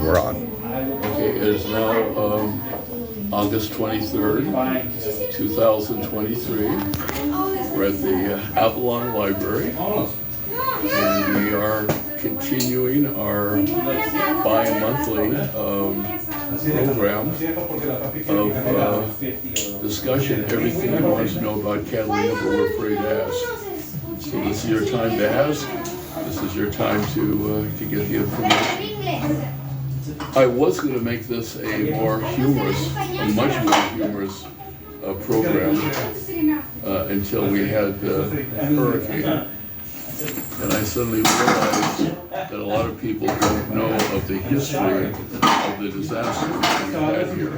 we're on. Okay, it is now August 23rd, 2023. We're at the Avalon Library, and we are continuing our bi-monthly program of discussion, everything you want to know about Catalina, but we're afraid to ask. So this is your time to ask. This is your time to get the information. I was going to make this a much more humorous program until we had hurricane. And I suddenly realized that a lot of people don't know of the history of the disaster we had here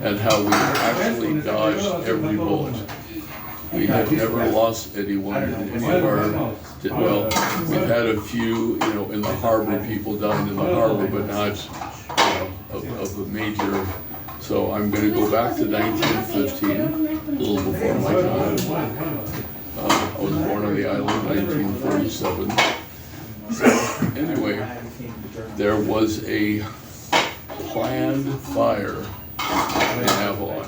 and how we actually dodged every bullet. We have never lost anyone in any of our, well, we've had a few, in the harbor, people dying in the harbor, but not of a major. So I'm going to go back to 1915, a little before my time. I was born on the island in 1947. So anyway, there was a planned fire in Avalon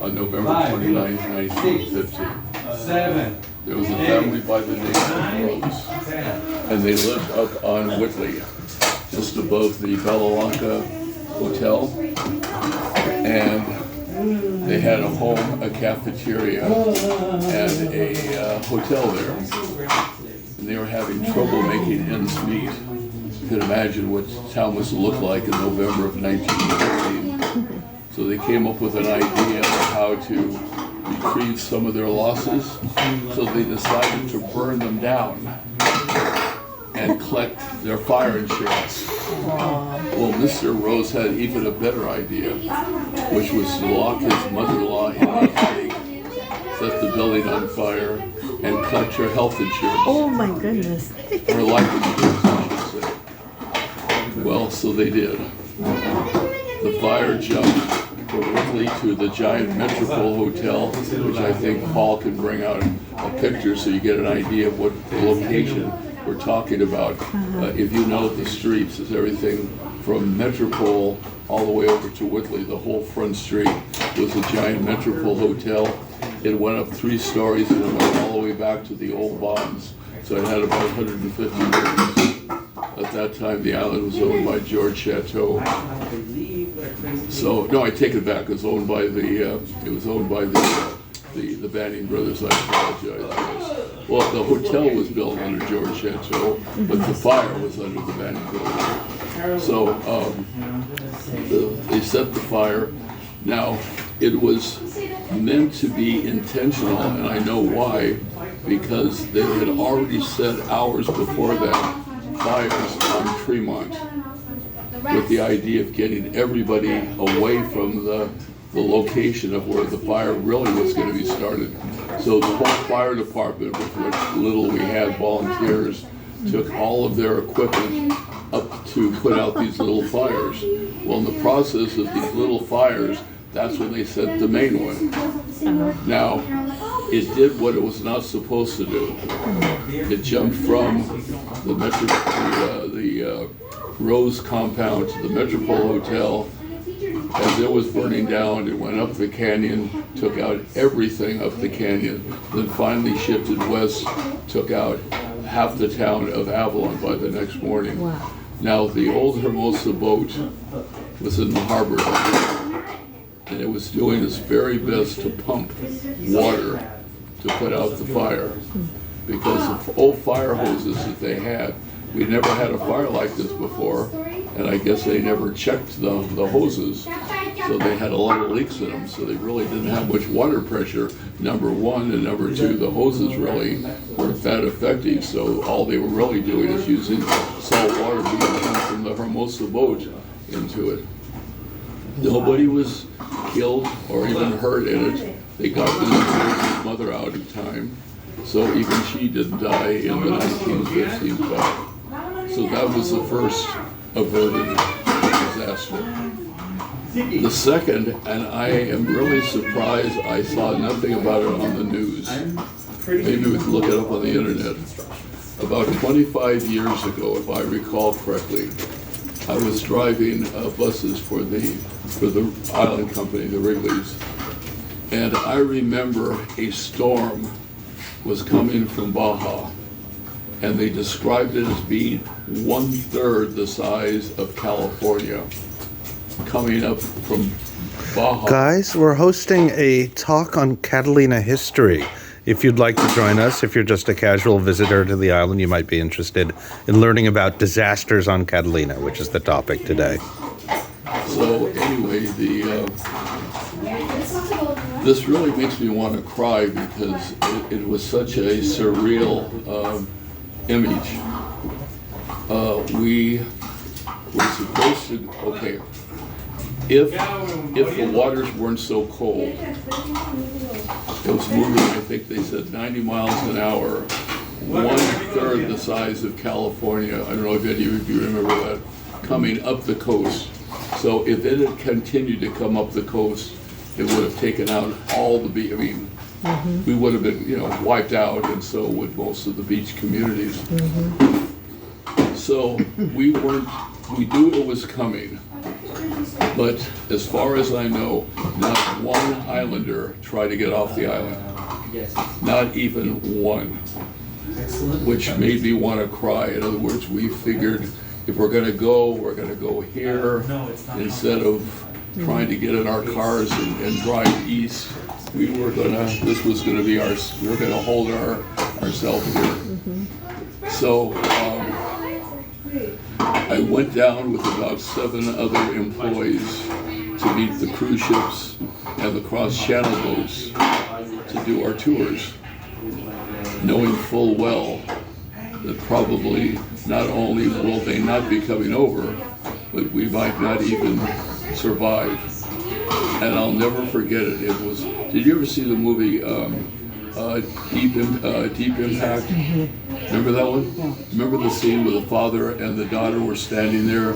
on November 29, 1915. There was a family by the name of Rose, and they lived up on Whitley, just above the Bella Hotel, and they had a home, a cafeteria, and a hotel there. And they were having trouble making ends meet. You can imagine what town must look like in November of 1915. So they came up with an idea of how to retrieve some of their losses. So they decided to burn them down and collect their fire insurance. Well, Mr. Rose had even a better idea, which was to lock his mother-in-law in a attic, set the building on fire, and collect her health insurance. Oh my goodness. Or life insurance, I should say. Well, so they did. The fire jumped from Whitley to the giant Metropole Hotel, which I think Paul can bring out a picture so you get an idea of what the location we're talking about. If you know the streets, it's everything from Metropole all the way over to Whitley. The whole front street was a giant Metropole Hotel. It went up 3 stories and it went all the way back to the old bonds. So it had about 150 rooms. At that time, the island was owned by George Chateau. So no, I take it back. It was owned by the Banning brothers. I apologize. Well, the hotel was built under George Chateau, but the fire was under the Banning brothers. So they set the fire. Now, it was meant to be intentional, and I know why, because they had already set hours before that fires on Tremont with the idea of getting everybody away from the location of where the fire really was going to be started. So the whole fire department, with which little we had volunteers, took all of their equipment up to put out these little fires. Well, in the process of these little fires, that's when they set the main one. Now, it did what it was not supposed to do. It jumped from the Rose compound to the Metropole Hotel. As it was burning down, it went up the canyon, took out everything up the canyon, then finally shifted west, took out half the town of Avalon by the next morning. Wow. Now, the old Hermosa boat was in the harbor, and it was doing its very best to pump water to put out the fire, because the old fire hoses that they had, we never had a fire like this before, and I guess they never checked the hoses, so they had a lot of leaks in them, so they really didn't have much water pressure, number one, and number two, the hoses really weren't that effective, so all they were really doing is using salt water being pumped from the Hermosa boat into it. Nobody was killed or even hurt in it. They got Mrs. mother out in time, so even she didn't die in the 1915 fire. So that was the first averted disaster. The second, and I am really surprised I saw nothing about it on the news. Maybe we can look it up on the internet. About 25 years ago, if I recall correctly, I was driving buses for the island company, the Wrigley's, and I remember a storm was coming from Baja, and they described it as being 1/3 the size of California, coming up from Baja. Guys, we're hosting a talk on Catalina history. If you'd like to join us, if you're just a casual visitor to the island, you might be interested in learning about disasters on Catalina, which is the topic today. So anyway, this really makes me want to cry because it was such a surreal image. We were supposed to, okay, if the waters weren't so cold, it was moving, I think they said 90 miles an hour, 1/3 the size of California. I don't know if any of you remember that, coming up the coast. So if it had continued to come up the coast, it would have taken out all the beach. I mean, we would have been, wiped out, and so would most of the beach communities. So we knew it was coming. But as far as I know, not one islander tried to get off the island. Not even one. Which made me want to cry. In other words, we figured if we're going to go here instead of trying to get in our cars and drive east. This was going to be we were going to hold ourselves here. So I went down with about 7 other employees to meet the cruise ships and the cross-channel boats to do our tours, knowing full well that probably not only will they not be coming over, but we might not even survive. And I'll never forget it. Did you ever see the movie Deep Impact? Remember that one? Yeah. Remember the scene where the father and the daughter were standing there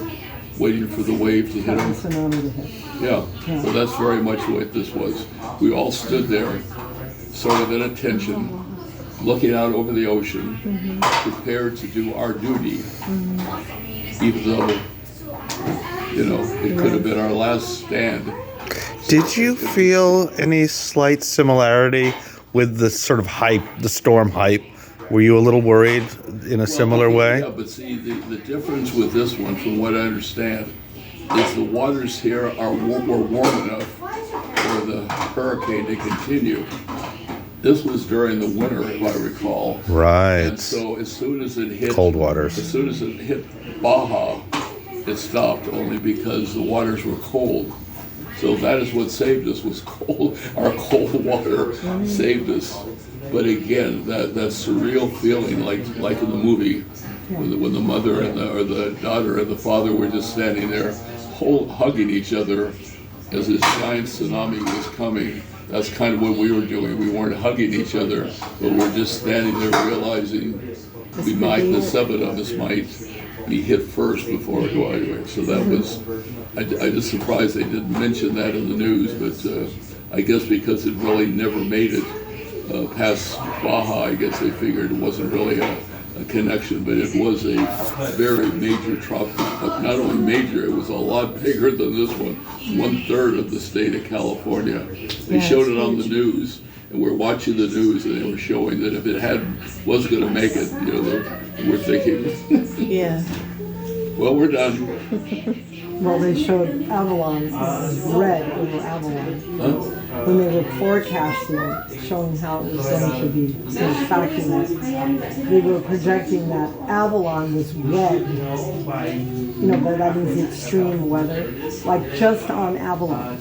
waiting for the wave to hit them? Tsunami to hit. Yeah. Well, that's very much what this was. We all stood there, sort of at attention, looking out over the ocean, prepared to do our duty, even though, it could have been our last stand. Did you feel any slight similarity with the sort of hype, the storm hype? Were you a little worried in a similar way? Yeah, but see, the difference with this one, from what I understand, is the waters here were warm enough for the hurricane to continue. This was during the winter, if I recall. Right. And so as soon as it hit cold waters, as soon as it hit Baja, it stopped, only because the waters were cold. So that is what saved us, was cold. Our cold water saved us. But again, that surreal feeling, like in the movie, when the mother or the daughter and the father were just standing there, hugging each other as this giant tsunami was coming. That's kind of what we were doing. We weren't hugging each other, but we're just standing there realizing the 7 of us might be hit first before we go anyway. So that was, I was surprised they didn't mention that in the news, but I guess because it really never made it past Baja, I guess they figured it wasn't really a connection, but it was a very major tropical, not only major, it was a lot bigger than this one, 1/3 of the state of California. They showed it on the news, and we're watching the news, and they were showing that if it was going to make it, we're thinking, well, we're done. Well, they showed Avalon red over Avalon. When they were forecasting, showing how it was going to be, tracking it, they were projecting that Avalon was red. But that means the extreme weather, like just on Avalon,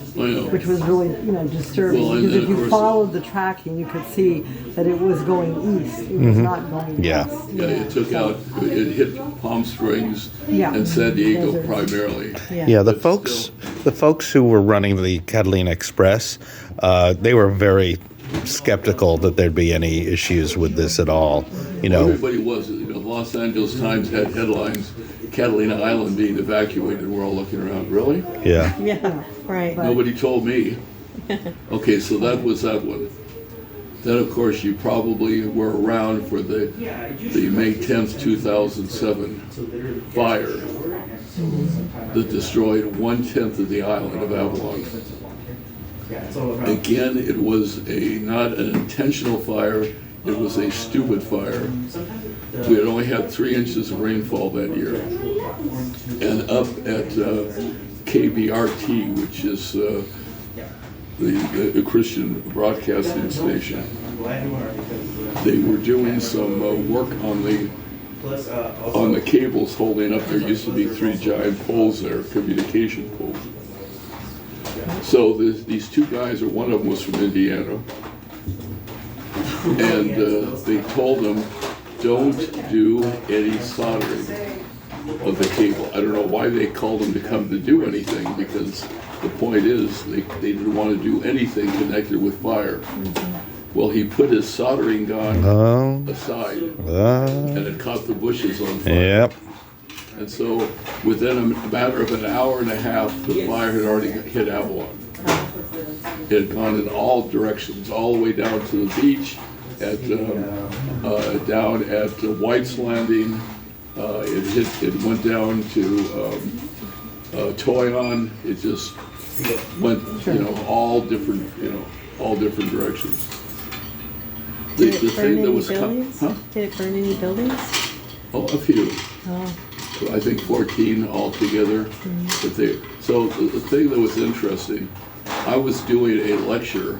which was really, disturbing. Well, because if you followed the tracking, you could see that it was going east. It was not going west. Yeah, it hit Palm Springs and San Diego primarily. Yeah, the folks who were running the Catalina Express, they were very skeptical that there'd be any issues with this at all. Everybody was. The Los Angeles Times had headlines, Catalina Island being evacuated. We're all looking around. Really? Yeah. Yeah, right. Nobody told me. Okay, so that was that one. Then, of course, you probably were around for the May 10th, 2007 fire. that destroyed 1/10 of the island of Avalon. Again, it was not an intentional fire, it was a stupid fire. We had only had 3 inches of rainfall that year. And up at KBRT, which is the Christian broadcasting station, they were doing some work on the cables holding up. There used to be 3 giant poles there, communication poles. So these 2 guys, or one of them was from Indiana, and they told them, don't do any soldering of the cable. I don't know why they called them to come to do anything, because the point is they didn't want to do anything connected with fire. Well, he put his soldering gun aside, and it caught the bushes on fire. Yep. And so within a matter of an hour and a half, the fire had already hit Avalon. It had gone in all directions, all the way down to the beach, down at White's Landing. It went down to Toyon. It just went, all different directions. Did it burn any buildings? Did it burn any buildings? Oh, a few. Oh. I think 14 altogether. So the thing that was interesting, I was doing a lecture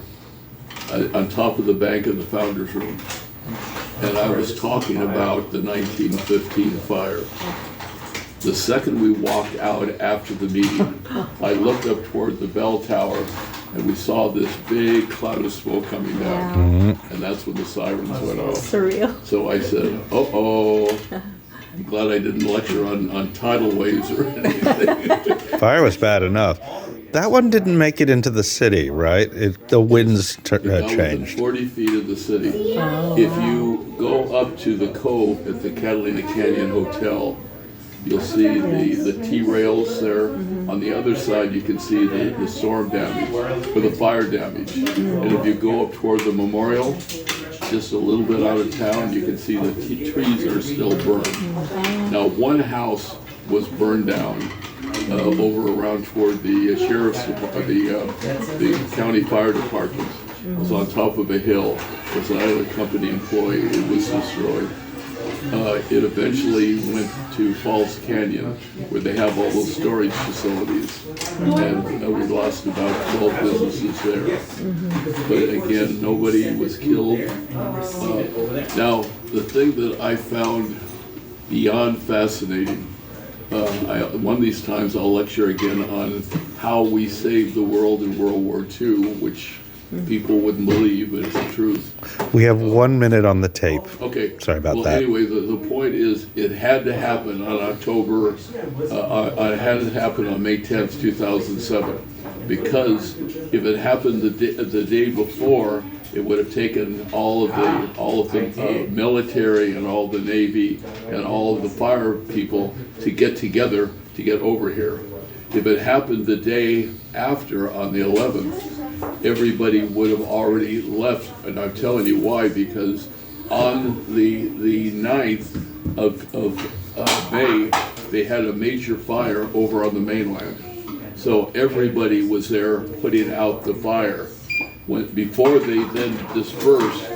on top of the bank of the Founders Room, and I was talking about the 1915 fire. The second we walked out after the meeting, I looked up toward the bell tower, and we saw this big cloud of smoke coming down, and that's when the sirens went off. Surreal. So I said, uh-oh. I'm glad I didn't lecture on tidal waves or anything. Fire was bad enough. That one didn't make it into the city, right? The winds changed. 40 feet of the city. Oh, if you go up to the cove at the Catalina Canyon Hotel, you'll see the T-rails there. On the other side, you can see the storm damage, or the fire damage. And if you go up toward the memorial, just a little bit out of town, you can see the trees are still burned. Now, one house was burned down over around toward the sheriff's department, the county fire department. It was on top of a hill. It was an island company employee. It was destroyed. It eventually went to Falls Canyon, where they have all those storage facilities, and we lost about 12 businesses there. But again, nobody was killed. Now, the thing that I found beyond fascinating, one of these times I'll lecture again on how we saved the world in World War II, which people wouldn't believe, but it's the truth. We have 1 minute on the tape. Okay. Sorry about that. Well, anyway, the point is, it had to happen on it had to happen on May 10th, 2007, because if it happened the day before, it would have taken all of the military and all the Navy and all of the fire people to get together to get over here. If it happened the day after, on the 11th, everybody would have already left, and I'm telling you why, because on the 9th of May, they had a major fire over on the mainland. So everybody was there putting out the fire. Before they then dispersed,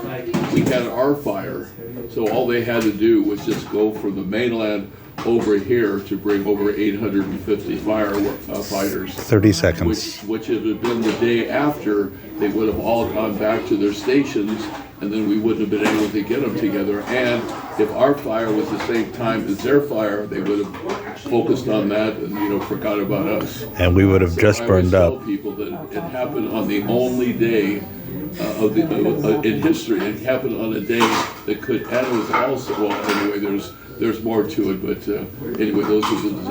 we had our fire. So all they had to do was just go from the mainland over here to bring over 850 firefighters. 30 seconds. Which if it had been the day after, they would have all gone back to their stations, and then we wouldn't have been able to get them together. And if our fire was the same time as their fire, they would have focused on that and forgot about us. And we would have just burned up. I always tell people that it happened on the only day in history. It happened on a day that could, and it was also, well, anyway, there's more to it, but anyway, those are the disasters.